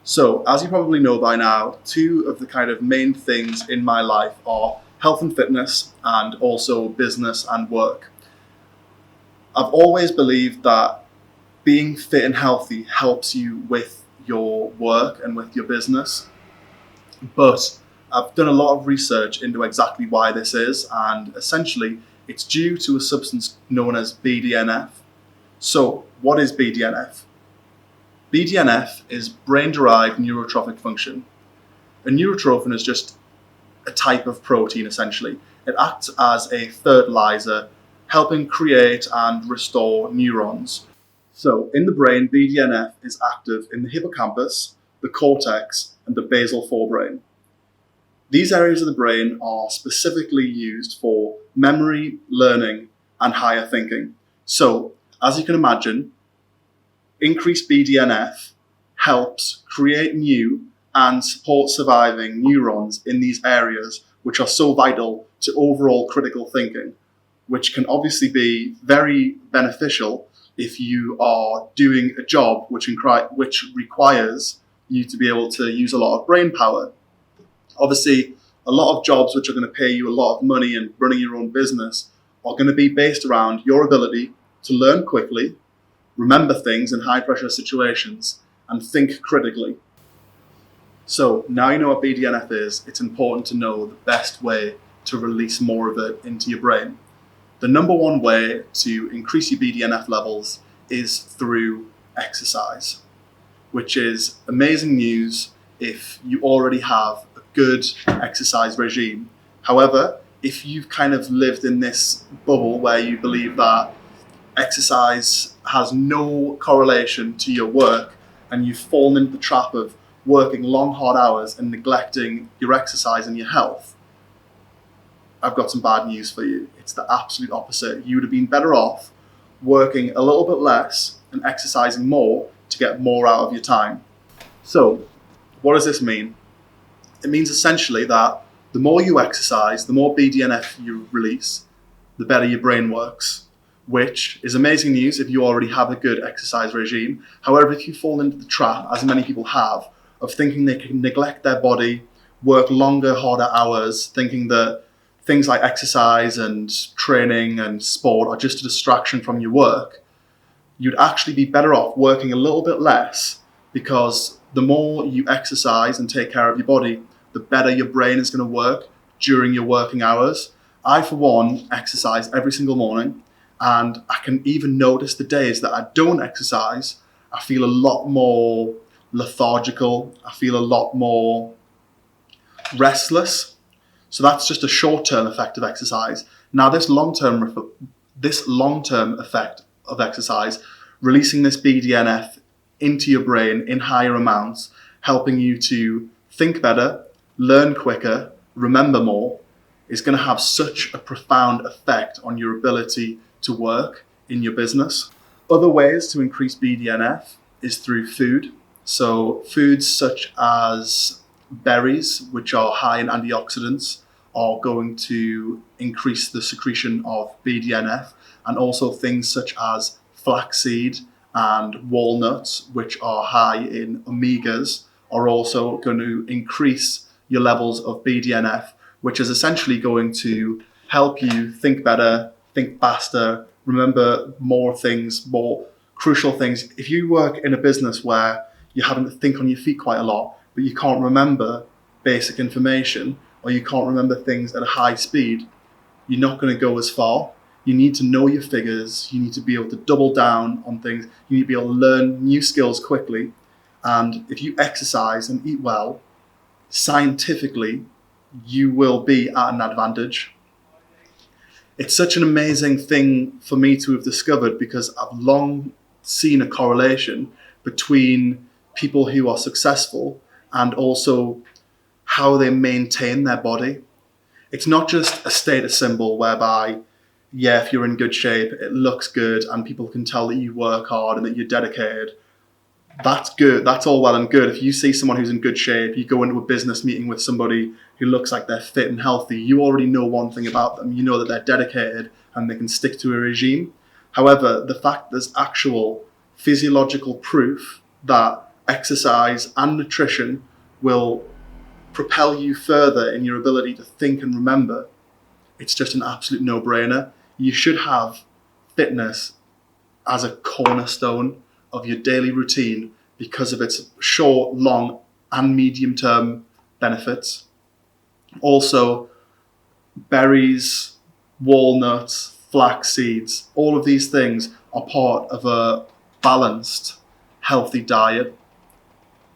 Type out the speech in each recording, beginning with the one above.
So, as you probably know by now, two of the kind of main things in my life are health and fitness and also business and work. I've always believed that being fit and healthy helps you with your work and with your business, but I've done a lot of research into exactly why this is, and essentially it's due to a substance known as B.D.N.F. So, what is B.D.N.F? B.D.N.F is brain-derived neurotrophic function. A neurotrophin is just a type of protein, essentially. It acts as a fertilizer, helping create and restore neurons. So, in the brain, B.D.N.F is active in the hippocampus, the cortex, and the basal forebrain. These areas of the brain are specifically used for memory, learning, and higher thinking. So, as you can imagine, increased B.D.N.F helps create new and support surviving neurons in these areas, which are so vital to overall critical thinking, which can obviously be very beneficial if you are doing a job which requires you to be able to use a lot of brain power. Obviously, a lot of jobs which are going to pay you a lot of money and running your own business are going to be based around your ability to learn quickly, remember things in high pressure situations, and think critically. So now you know what B.D.N.F is, it's important to know the best way to release more of it into your brain. The number one way to increase your B.D.N.F levels is through exercise, which is amazing news if you already have a good exercise regime. However, if you've kind of lived in this bubble where you believe that exercise has no correlation to your work and you've fallen into the trap of working long, hard hours and neglecting your exercise and your health, I've got some bad news for you. It's the absolute opposite. You would have been better off working a little bit less and exercising more to get more out of your time. So, what does this mean? It means essentially that the more you exercise, the more B.D.N.F you release, the better your brain works, which is amazing news if you already have a good exercise regime. However, if you fall into the trap, as many people have, of thinking they can neglect their body, work longer, harder hours, thinking that things like exercise and training and sport are just a distraction from your work, you'd actually be better off working a little bit less, because the more you exercise and take care of your body, the better your brain is going to work during your working hours. I, for one, exercise every single morning, and I can even notice the days that I don't exercise, I feel a lot more lethargical, I feel a lot more restless. So that's just a short-term effect of exercise. Now, this long-term effect of exercise, releasing this B.D.N.F into your brain in higher amounts, helping you to think better, learn quicker, remember more, is going to have such a profound effect on your ability to work in your business. Other ways to increase B.D.N.F is through food. So foods such as berries, which are high in antioxidants, are going to increase the secretion of B.D.N.F, and also things such as flaxseed and walnuts, which are high in omegas, are also going to increase your levels of B.D.N.F, which is essentially going to help you think better, think faster, remember more things, more crucial things. If you work in a business where you're having to think on your feet quite a lot, but you can't remember basic information, or you can't remember things at a high speed, you're not going to go as far. You need to know your figures. You need to be able to double down on things. You need to be able to learn new skills quickly. And if you exercise and eat well, scientifically, you will be at an advantage. It's such an amazing thing for me to have discovered, because I've long seen a correlation between people who are successful and also how they maintain their body. It's not just a status symbol whereby, yeah, if you're in good shape, it looks good and people can tell that you work hard and that you're dedicated. That's good. That's all well and good. If you see someone who's in good shape, you go into a business meeting with somebody who looks like they're fit and healthy, you already know one thing about them. You know that they're dedicated and they can stick to a regime. However, the fact there's actual physiological proof that exercise and nutrition will propel you further in your ability to think and remember, it's just an absolute no-brainer. You should have fitness as a cornerstone of your daily routine because of its short, long, and medium-term benefits. Also, berries, walnuts, flax seeds, all of these things are part of a balanced, healthy diet.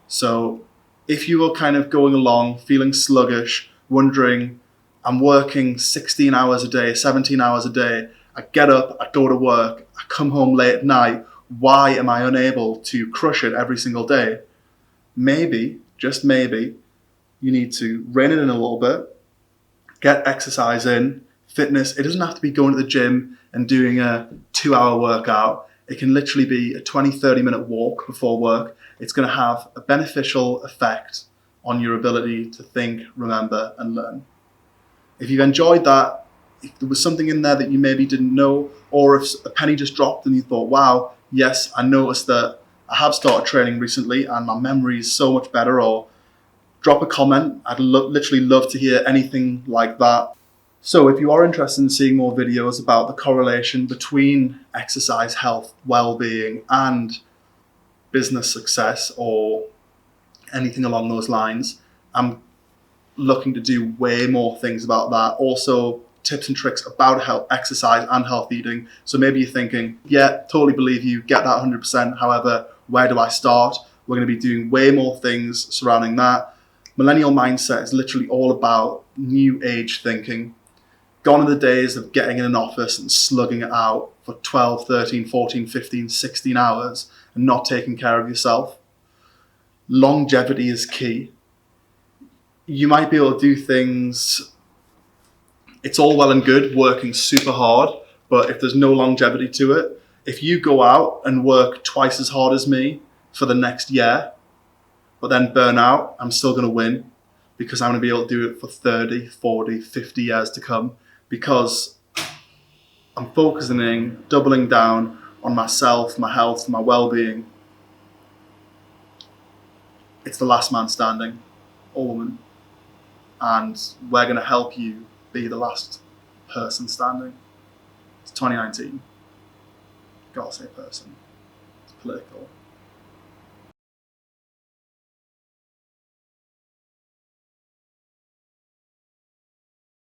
So if you were kind of going along, feeling sluggish, wondering, I'm working 16 hours a day, 17 hours a day, I get up, I go to work, I come home late at night, why am I unable to crush it every single day? Maybe, just maybe, you need to rein it in a little bit, get exercise in, fitness. It doesn't have to be going to the gym and doing a 2-hour workout. It can literally be a 20, 30-minute walk before work. It's going to have a beneficial effect on your ability to think, remember, and learn. If you've enjoyed that, if there was something in there that you maybe didn't know, or if a penny just dropped and you thought, wow, yes, I noticed that I have started training recently and my memory is so much better, or drop a comment. I'd literally love to hear anything like that. So if you are interested in seeing more videos about the correlation between exercise, health, well-being, and business success, or anything along those lines, I'm looking to do way more things about that. Also, tips and tricks about health, exercise, and health eating. So maybe you're thinking, yeah, totally believe you, get that 100%. However, where do I start? We're going to be doing way more things surrounding that. Millennial mindset is literally all about new age thinking. Gone are the days of getting in an office and slugging it out for 12, 13, 14, 15, 16 hours and not taking care of yourself. Longevity is key. You might be able to do things, it's all well and good working super hard, but if there's no longevity to it, if you go out and work twice as hard as me for the next year, but then burn out, I'm still going to win because I'm going to be able to do it for 30, 40, 50 years to come because I'm focusing, doubling down on myself, my health, my well-being. It's the last man standing, or woman, and we're going to help you be the last person standing. It's 2019. Gotta say person. It's political.